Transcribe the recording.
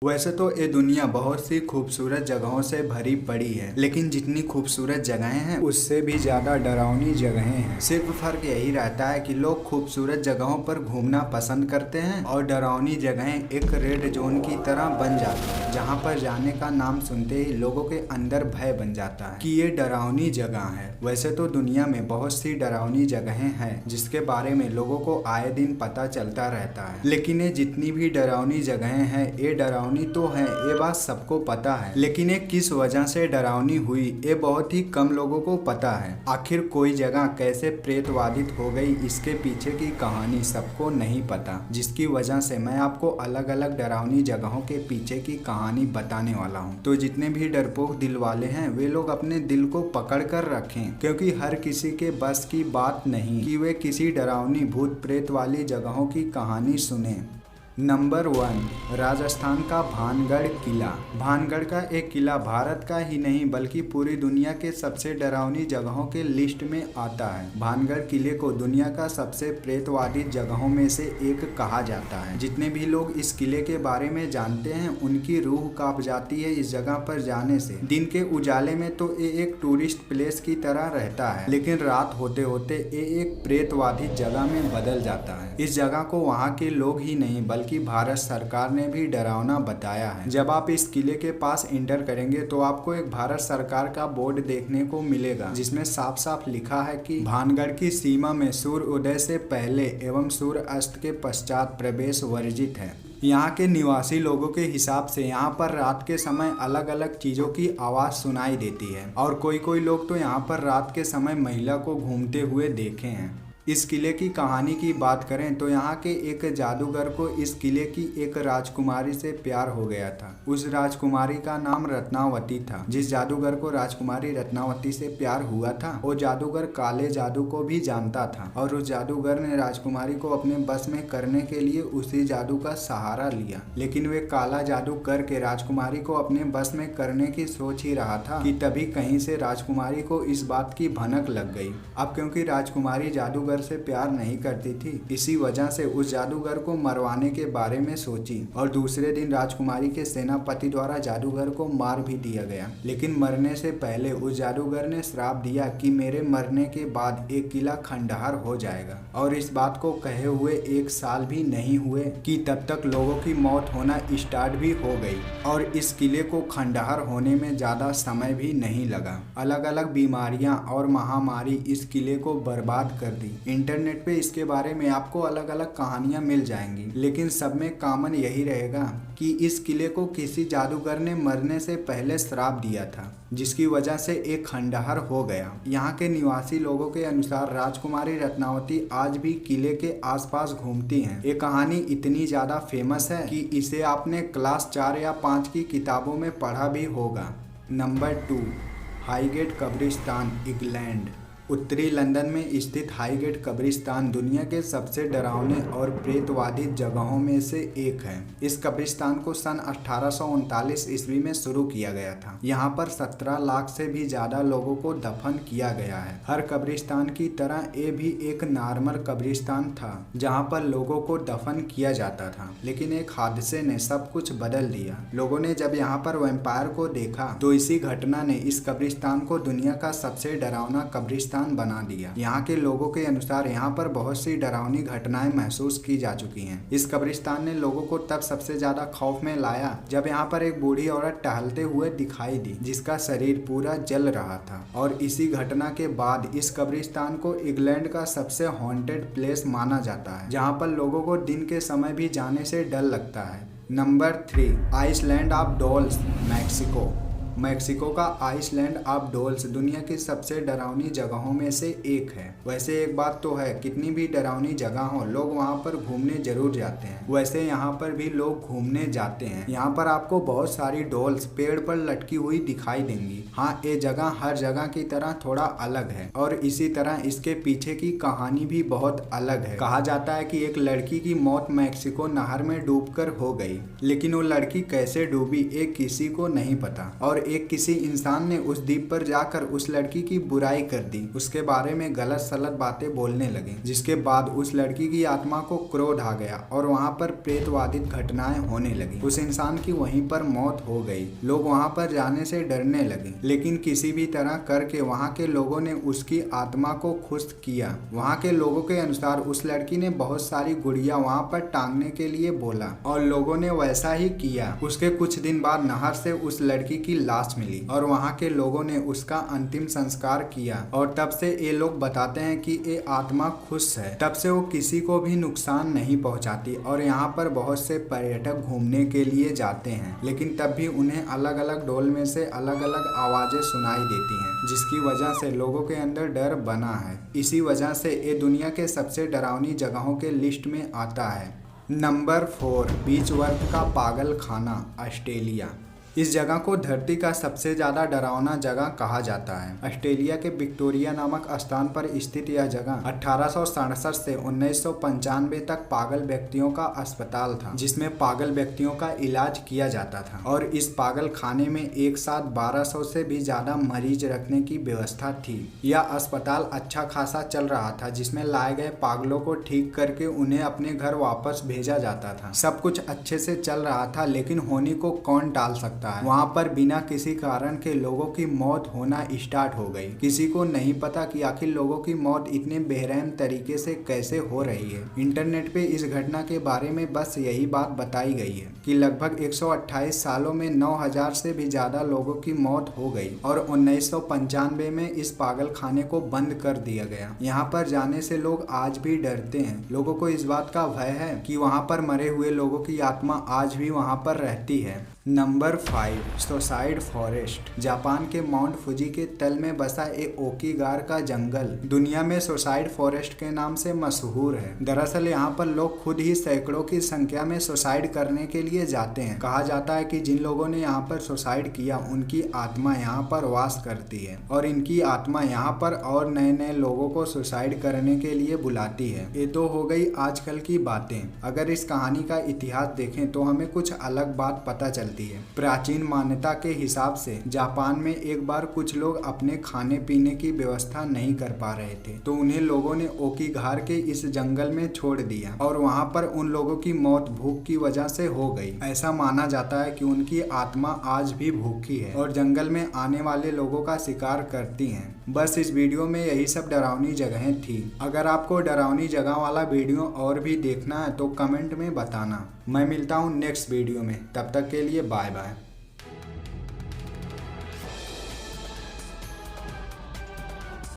वैसे तो ये दुनिया बहुत सी खूबसूरत जगहों से भरी पड़ी है, लेकिन जितनी खूबसूरत जगहें हैं उससे भी ज्यादा डरावनी जगहें हैं। सिर्फ फर्क यही रहता है कि लोग खूबसूरत जगहों पर घूमना पसंद करते हैं और डरावनी जगहें एक रेड जोन की तरह बन जाती हैं, जहां पर जाने का नाम सुनते ही लोगों के अंदर भय बन जाता है कि ये डरावनी जगह है। वैसे तो दुनिया में बहुत सी डरावनी जगहें हैं जिसके बारे में लोगों को आए दिन पता चलता रहता है, लेकिन ये जितनी भी डरावनी जगहें हैं ये डरावनी तो है, ये बात सबको पता है। लेकिन ये किस वजह से डरावनी हुई ये बहुत ही कम लोगों को पता है। आखिर कोई जगह कैसे प्रेतवादित हो गई इसके पीछे की कहानी सबको नहीं पता, जिसकी वजह से मैं आपको अलग अलग डरावनी जगहों के पीछे की कहानी बताने वाला हूँ। तो जितने भी डरपोक दिल वाले हैं वे लोग अपने दिल को पकड़ कर रखें, क्योंकि हर किसी के बस की बात नहीं कि वे किसी डरावनी भूत प्रेत वाली जगहों की कहानी सुने। नंबर 1, राजस्थान का भानगढ़ किला। भानगढ़ का एक किला भारत का ही नहीं बल्कि पूरी दुनिया के सबसे डरावनी जगहों के लिस्ट में आता है। भानगढ़ किले को दुनिया का सबसे प्रेतवादी जगहों में से एक कहा जाता है। जितने भी लोग इस किले के बारे में जानते हैं उनकी रूह कांप जाती है इस जगह पर जाने से। दिन के उजाले में तो ये एक टूरिस्ट प्लेस की तरह रहता है, लेकिन रात होते होते ये एक प्रेतवादी जगह में बदल जाता है। इस जगह को वहाँ के लोग ही नहीं बल्कि भारत सरकार ने भी डरावना बताया है। जब आप इस किले के पास इंटर करेंगे तो आपको एक भारत सरकार का बोर्ड देखने को मिलेगा, जिसमें साफ साफ लिखा है कि भानगढ़ की सीमा में सूर्य उदय से पहले एवं सूर्य अस्त के पश्चात प्रवेश वर्जित है। यहाँ के निवासी लोगों के हिसाब से यहाँ पर रात के समय अलग अलग चीजों की आवाज सुनाई देती है और कोई कोई लोग तो यहाँ पर रात के समय महिला को घूमते हुए देखे हैं। इस किले की कहानी की बात करें तो यहाँ के एक जादूगर को इस किले की एक राजकुमारी से प्यार हो गया था। उस राजकुमारी का नाम रत्नावती था। जिस जादूगर को राजकुमारी रत्नावती से प्यार हुआ था वो जादूगर काले जादू को भी जानता था और उस जादूगर ने राजकुमारी को अपने बस में करने के लिए उसी जादू का सहारा लिया। लेकिन वे काला जादू करके राजकुमारी को अपने बस में करने की सोच ही रहा था कि तभी कहीं से राजकुमारी को इस बात की भनक लग गई। अब क्योंकि राजकुमारी जादूगर से प्यार नहीं करती थी, इसी वजह से उस जादूगर को मरवाने के बारे में सोची और दूसरे दिन राजकुमारी के सेनापति द्वारा जादूगर को मार भी दिया गया। लेकिन मरने से पहले उस जादूगर ने श्राप दिया कि मेरे मरने के बाद एक किला खंडहर हो जाएगा। और इस बात को कहे हुए 1 साल भी नहीं हुए कि तब तक लोगों की मौत होना स्टार्ट भी हो गई और इस किले को खंडहर होने में ज्यादा समय भी नहीं लगा। अलग अलग बीमारियां और महामारी इस किले को बर्बाद कर दी। इंटरनेट पे इसके बारे में आपको अलग अलग कहानियां मिल जाएंगी, लेकिन सब में कॉमन यही रहेगा कि इस किले को किसी जादूगर ने मरने से पहले श्राप दिया था, जिसकी वजह से एक खंडहर हो गया। यहाँ के निवासी लोगों के अनुसार राजकुमारी रत्नावती आज भी किले के आसपास घूमती हैं। ये कहानी इतनी ज्यादा फेमस है कि इसे आपने क्लास 4 या 5 की किताबों में पढ़ा भी होगा। नंबर 2, हाईगेट कब्रिस्तान, इंग्लैंड। उत्तरी लंदन में स्थित हाईगेट कब्रिस्तान दुनिया के सबसे डरावने और प्रेतवादी जगहों में से एक है। इस कब्रिस्तान को सन 1839 ईस्वी में शुरू किया गया था। यहाँ पर 17 लाख से भी ज्यादा लोगों को दफन किया गया है। हर कब्रिस्तान की तरह ये भी एक नॉर्मल कब्रिस्तान था जहाँ पर लोगों को दफन किया जाता था, लेकिन एक हादसे ने सब कुछ बदल दिया। लोगों ने जब यहाँ पर वैम्पायर को देखा तो इसी घटना ने इस कब्रिस्तान को दुनिया का सबसे डरावना कब्रिस्तान बना दिया। यहाँ के लोगों के अनुसार यहाँ पर बहुत सी डरावनी घटनाएं महसूस की जा चुकी हैं। इस कब्रिस्तान ने लोगों को तब सबसे ज्यादा खौफ में लाया जब यहाँ पर एक बूढ़ी औरत टहलते हुए दिखाई दी जिसका शरीर पूरा जल रहा था। और इसी घटना के बाद इस कब्रिस्तान को इंग्लैंड का सबसे हॉन्टेड प्लेस माना जाता है, जहाँ पर लोगों को दिन के समय भी जाने से डर लगता है। Number 3, Island of Dolls, Mexico. Mexico का आइसलैंड ऑफ डॉल्स दुनिया की सबसे डरावनी जगहों में से एक है। वैसे एक बात तो है, कितनी भी डरावनी जगह हो लोग वहाँ पर घूमने जरूर जाते हैं। वैसे यहाँ पर भी लोग घूमने जाते हैं। यहाँ पर आपको बहुत सारी डॉल्स पेड़ पर लटकी हुई दिखाई देंगी। हाँ, ये जगह हर जगह की तरह थोड़ा अलग है और इसी तरह इसके पीछे की कहानी भी बहुत अलग है। कहा जाता है कि एक लड़की की मौत मैक्सिको नहर में डूबकर हो गई, लेकिन वो लड़की कैसे डूबी ये किसी को नहीं पता। और एक किसी इंसान ने उस द्वीप पर जाकर उस लड़की की बुराई कर दी, उसके बारे में गलत सलत बातें बोलने लगे, जिसके बाद उस लड़की की आत्मा को क्रोध आ गया और वहाँ पर प्रेतवादित घटनाएं होने लगी। उस इंसान की वहीं पर मौत हो गई। लोग वहाँ पर जाने से डरने लगे, लेकिन किसी भी तरह करके वहाँ के लोगों ने उसकी आत्मा को खुश किया। वहाँ के लोगों के अनुसार उस लड़की ने बहुत सारी गुड़िया वहाँ पर टांगने के लिए बोला और लोगों ने वैसा ही किया। उसके कुछ दिन बाद नहर से उस लड़की की लाश मिली और वहाँ के लोगों ने उसका अंतिम संस्कार किया। और तब से ये लोग बताते हैं कि ये आत्मा खुश है। तब से वो किसी को भी नुकसान नहीं पहुँचाती और यहाँ पर बहुत से पर्यटक घूमने के लिए जाते हैं, लेकिन तब भी उन्हें अलग अलग डोल में से अलग अलग आवाजें सुनाई देती हैं, जिसकी वजह से लोगों के अंदर डर बना है। इसी वजह से ये दुनिया के सबसे डरावनी जगहों के लिस्ट में आता है। नंबर 4, बीचवर्थ का पागल खाना, ऑस्ट्रेलिया। इस जगह को धरती का सबसे ज़्यादा डरावना जगह कहा जाता है। ऑस्ट्रेलिया के विक्टोरिया नामक स्थान पर स्थित यह जगह 1867 से 1995 तक पागल व्यक्तियों का अस्पताल था, जिसमें पागल व्यक्तियों का इलाज किया जाता था। और इस पागल खाने में एक साथ 1200 से भी ज़्यादा मरीज रखने की व्यवस्था थी। यह अस्पताल अच्छा खासा चल रहा था, जिसमें लाए गए पागलों को ठीक करके उन्हें अपने घर वापस भेजा जाता था। सब कुछ अच्छे से चल रहा था, लेकिन होने को कौन टाल सकता। वहाँ पर बिना किसी कारण के लोगों की मौत होना स्टार्ट हो गई। किसी को नहीं पता कि आखिर लोगों की मौत इतने बेरहम तरीके से कैसे हो रही है। इंटरनेट पे इस घटना के बारे में बस यही बात बताई गई है कि लगभग 128 सालों में 9000 से भी ज्यादा लोगों की मौत हो गई और 1995 में इस पागल खाने को बंद कर दिया गया। यहाँ पर जाने से लोग आज भी डरते हैं। लोगों को इस बात का भय है कि वहाँ पर मरे हुए लोगों की आत्मा आज भी वहाँ पर रहती है। Number 5, suicide forest. जापान के माउंट फुजी के तल में बसा एक ओकीगार का जंगल दुनिया में सुसाइड फॉरेस्ट के नाम से मशहूर है। दरअसल यहाँ पर लोग खुद ही सैकड़ों की संख्या में सुसाइड करने के लिए जाते हैं। कहा जाता है कि जिन लोगों ने यहाँ पर सुसाइड किया उनकी आत्मा यहाँ पर वास करती है और इनकी आत्मा यहाँ पर और नए नए लोगों को सुसाइड करने के लिए बुलाती है। ये तो हो गई आजकल की बातें। अगर इस कहानी का इतिहास देखें तो हमें कुछ अलग बात पता चलती है। प्राचीन मान्यता के हिसाब से जापान में एक बार कुछ लोग अपने खाने पीने की व्यवस्था नहीं कर पा रहे थे, तो उन्हें लोगों ने ओकीगार के इस जंगल में छोड़ दिया और वहां पर उन लोगों की मौत भूख की वजह से हो गई। ऐसा माना जाता है कि उनकी आत्मा आज भी भूखी है और जंगल में आने वाले लोगों का शिकार करती है। बस इस वीडियो में यही सब डरावनी जगहें थी। अगर आपको डरावनी जगह वाला वीडियो और भी देखना है तो कमेंट में बताना। मैं मिलता हूँ नेक्स्ट वीडियो में, तब तक के लिए बाय बाय।